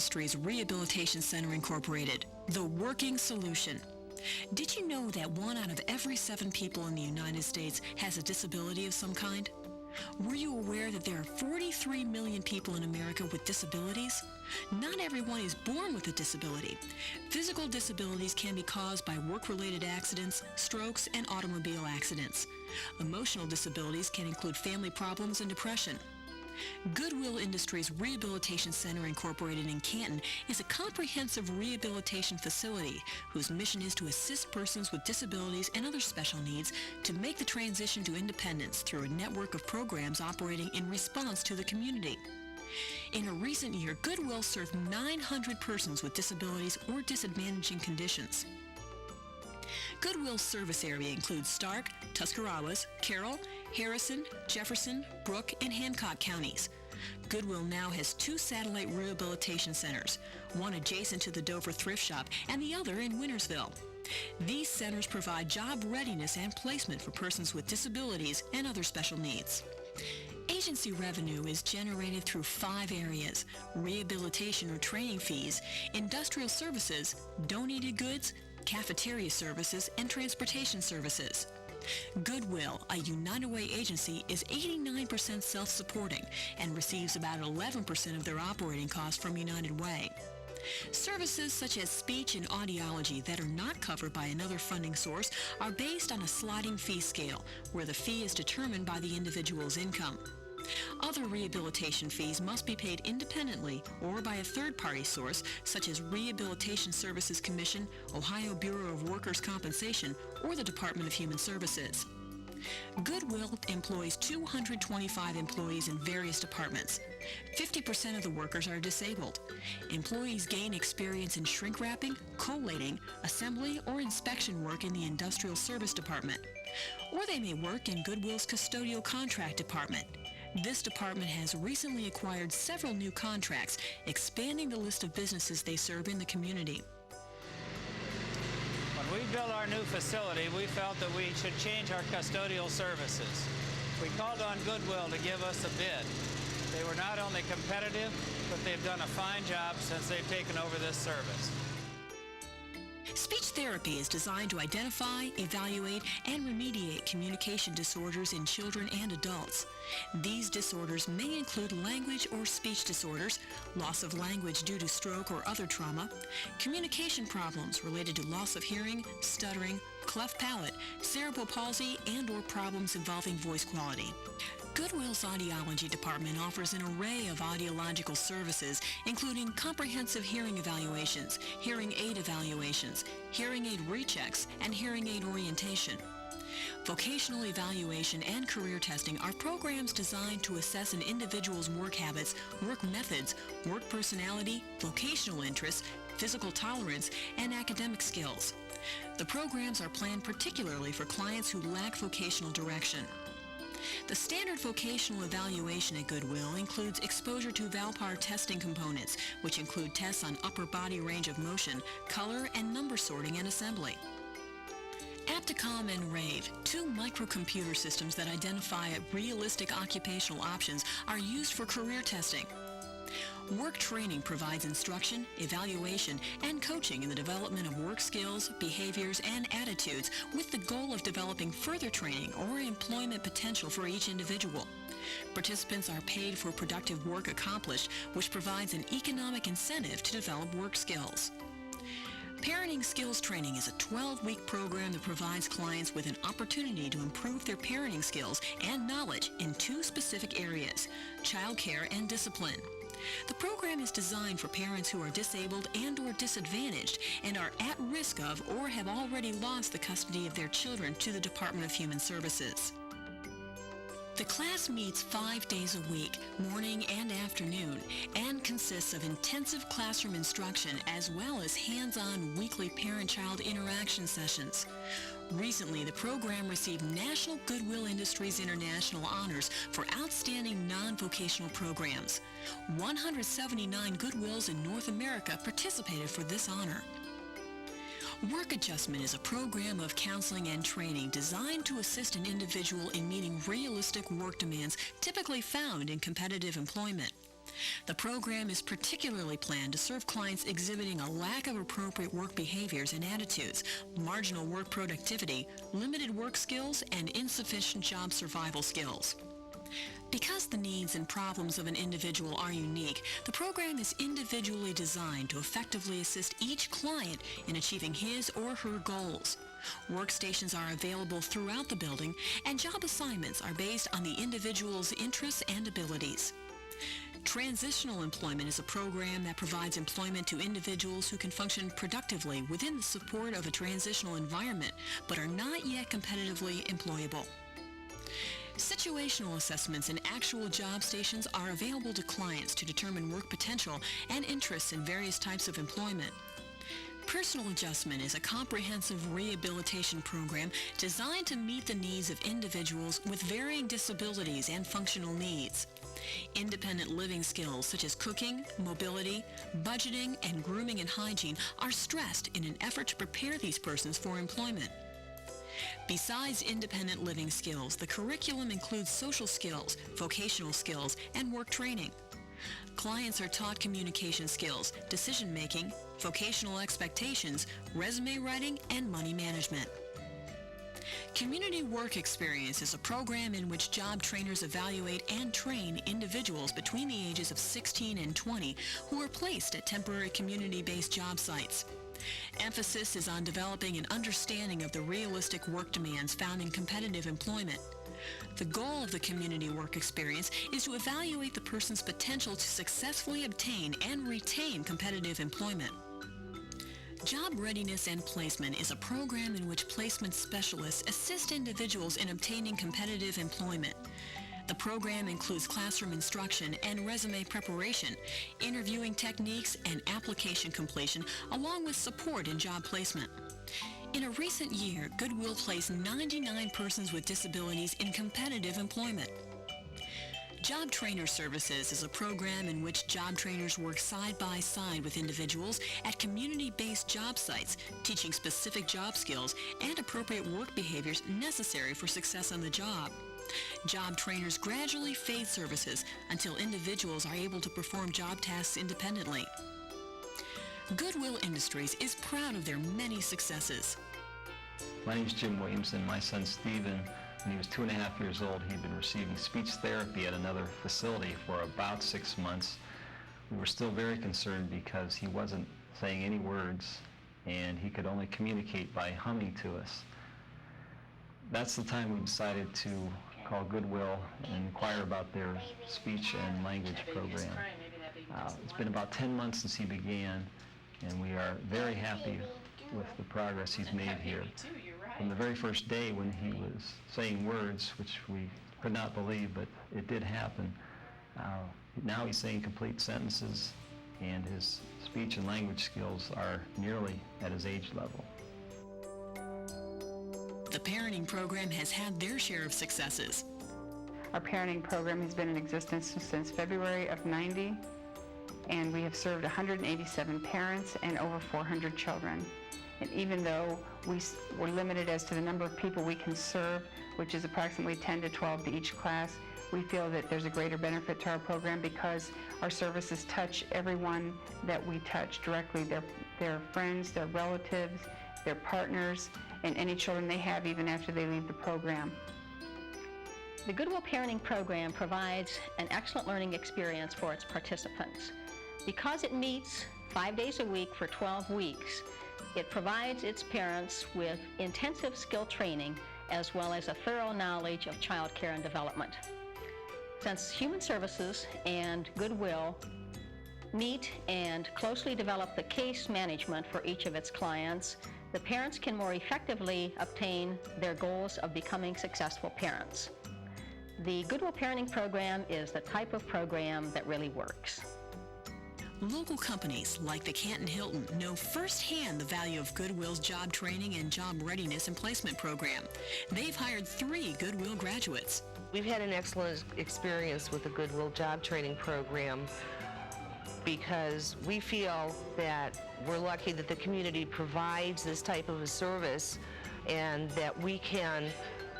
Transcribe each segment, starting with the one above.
Industries Rehabilitation Center Incorporated, the working solution. Did you know that 1 out of every 7 people in the United States has a disability of some kind? Were you aware that there are 43 million people in America with disabilities? Not everyone is born with a disability. Physical disabilities can be caused by work-related accidents, strokes, and automobile accidents. Emotional disabilities can include family problems and depression. Goodwill Industries Rehabilitation Center Incorporated in Canton is a comprehensive rehabilitation facility whose mission is to assist persons with disabilities and other special needs to make the transition to independence through a network of programs operating in response to the community. In a recent year, Goodwill served 900 persons with disabilities or disadvantaging conditions. Goodwill's service area includes Stark, Tuscarawas, Carroll, Harrison, Jefferson, Brooke, and Hancock counties. Goodwill now has 2 satellite rehabilitation centers, one adjacent to the Dover Thrift Shop and the other in Wintersville. These centers provide job readiness and placement for persons with disabilities and other special needs. Agency revenue is generated through 5 areas: rehabilitation or training fees, industrial services, donated goods, cafeteria services, and transportation services. Goodwill, a United Way agency, is 89% self-supporting and receives about 11% of their operating costs from United Way. Services such as speech and audiology that are not covered by another funding source are based on a sliding fee scale, where the fee is determined by the individual's income. Other rehabilitation fees must be paid independently or by a third-party source, such as Rehabilitation Services Commission, Ohio Bureau of Workers' Compensation, or the Department of Human Services. Goodwill employs 225 employees in various departments. 50% of the workers are disabled. Employees gain experience in shrink wrapping, collating, assembly, or inspection work in the Industrial Service Department. Or they may work in Goodwill's Custodial Contract Department. This department has recently acquired several new contracts, expanding the list of businesses they serve in the community. When we built our new facility, we felt that we should change our custodial services. We called on Goodwill to give us a bid. They were not only competitive, but they've done a fine job since they've taken over this service. Speech therapy is designed to identify, evaluate, and remediate communication disorders in children and adults. These disorders may include language or speech disorders, loss of language due to stroke or other trauma, communication problems related to loss of hearing, stuttering, cleft palate, cerebral palsy, and/or problems involving voice quality. Goodwill's Audiology Department offers an array of audiological services, including comprehensive hearing evaluations, hearing aid evaluations, hearing aid rechecks, and hearing aid orientation. Vocational evaluation and career testing are programs designed to assess an individual's work habits, work methods, work personality, vocational interests, physical tolerance, and academic skills. The programs are planned particularly for clients who lack vocational direction. The standard vocational evaluation at Goodwill includes exposure to Valpar testing components, which include tests on upper body range of motion, color, and number sorting and assembly. Apticom and RAVE, 2 microcomputer systems that identify realistic occupational options, are used for career testing. Work training provides instruction, evaluation, and coaching in the development of work skills, behaviors, and attitudes with the goal of developing further training or employment potential for each individual. Participants are paid for productive work accomplished, which provides an economic incentive to develop work skills. Parenting Skills Training is a 12-week program that provides clients with an opportunity to improve their parenting skills and knowledge in 2 specific areas: childcare and discipline. The program is designed for parents who are disabled and/or disadvantaged and are at risk of or have already lost the custody of their children to the Department of Human Services. The class meets 5 days a week, morning and afternoon, and consists of intensive classroom instruction as well as hands-on weekly parent-child interaction sessions. Recently, the program received National Goodwill Industries International honors for outstanding non-vocational programs. 179 Goodwills in North America participated for this honor. Work Adjustment is a program of counseling and training designed to assist an individual in meeting realistic work demands typically found in competitive employment. The program is particularly planned to serve clients exhibiting a lack of appropriate work behaviors and attitudes, marginal work productivity, limited work skills, and insufficient job survival skills. Because the needs and problems of an individual are unique, the program is individually designed to effectively assist each client in achieving his or her goals. Workstations are available throughout the building, and job assignments are based on the individual's interests and abilities. Transitional employment is a program that provides employment to individuals who can function productively within the support of a transitional environment, but are not yet competitively employable. Situational assessments in actual job stations are available to clients to determine work potential and interests in various types of employment. Personal Adjustment is a comprehensive rehabilitation program designed to meet the needs of individuals with varying disabilities and functional needs. Independent living skills such as cooking, mobility, budgeting, and grooming and hygiene are stressed in an effort to prepare these persons for employment. Besides independent living skills, the curriculum includes social skills, vocational skills, and work training. Clients are taught communication skills, decision-making, vocational expectations, resume writing, and money management. Community Work Experience is a program in which job trainers evaluate and train individuals between the ages of 16 and 20 who are placed at temporary community-based job sites. Emphasis is on developing an understanding of the realistic work demands found in competitive employment. The goal of the Community Work Experience is to evaluate the person's potential to successfully obtain and retain competitive employment. Job Readiness and Placement is a program in which placement specialists assist individuals in obtaining competitive employment. The program includes classroom instruction and resume preparation, interviewing techniques, and application completion, along with support in job placement. In a recent year, Goodwill placed 99 persons with disabilities in competitive employment. Job Trainer Services is a program in which job trainers work side by side with individuals at community-based job sites, teaching specific job skills and appropriate work behaviors necessary for success on the job. Job trainers gradually fade services until individuals are able to perform job tasks independently. Goodwill Industries is proud of their many successes. My name is Jim Williamson. My son Stephen, when he was 2.5 years old, he'd been receiving speech therapy at another facility for about 6 months. We were still very concerned because he wasn't saying any words and he could only communicate by humming to us. That's the time we decided to call Goodwill and inquire about their speech and language program. It's been about 10 months since he began, and we are very happy with the progress he's made here. From the very first day when he was saying words, which we could not believe, but it did happen, now he's saying complete sentences, and his speech and language skills are nearly at his age level. The parenting program has had their share of successes. Our parenting program has been in existence since February of '90, and we have served 187 parents and over 400 children. And even though we're limited as to the number of people we can serve, which is approximately 10 to 12 to each class, we feel that there's a greater benefit to our program because our services touch everyone that we touch directly, their friends, their relatives, their partners, and any children they have even after they leave the program. The Goodwill Parenting Program provides an excellent learning experience for its participants. Because it meets 5 days a week for 12 weeks, it provides its parents with intensive skill training as well as a thorough knowledge of child care and development. Since Human Services and Goodwill meet and closely develop the case management for each of its clients, the parents can more effectively obtain their goals of becoming successful parents. The Goodwill Parenting Program is the type of program that really works. Local companies like the Canton Hilton know firsthand the value of Goodwill's job training and job readiness and placement program. They've hired 3 Goodwill graduates. We've had an excellent experience with the Goodwill job training program because we feel that we're lucky that the community provides this type of a service and that we can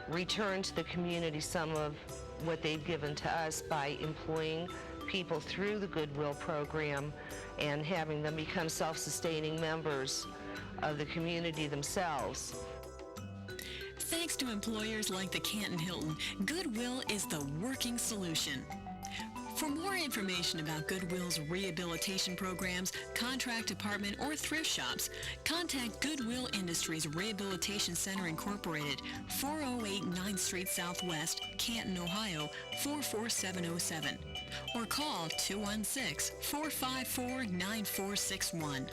return to the community some of what they've given to us by employing people through the Goodwill program and having them become self-sustaining members of the community themselves. Thanks to employers like the Canton Hilton, Goodwill is the working solution. For more information about Goodwill's rehabilitation programs, contract department, or thrift shops, contact Goodwill Industries Rehabilitation Center Incorporated, 408 9th Street Southwest, Canton, Ohio, 44707, or call 216-454-9461.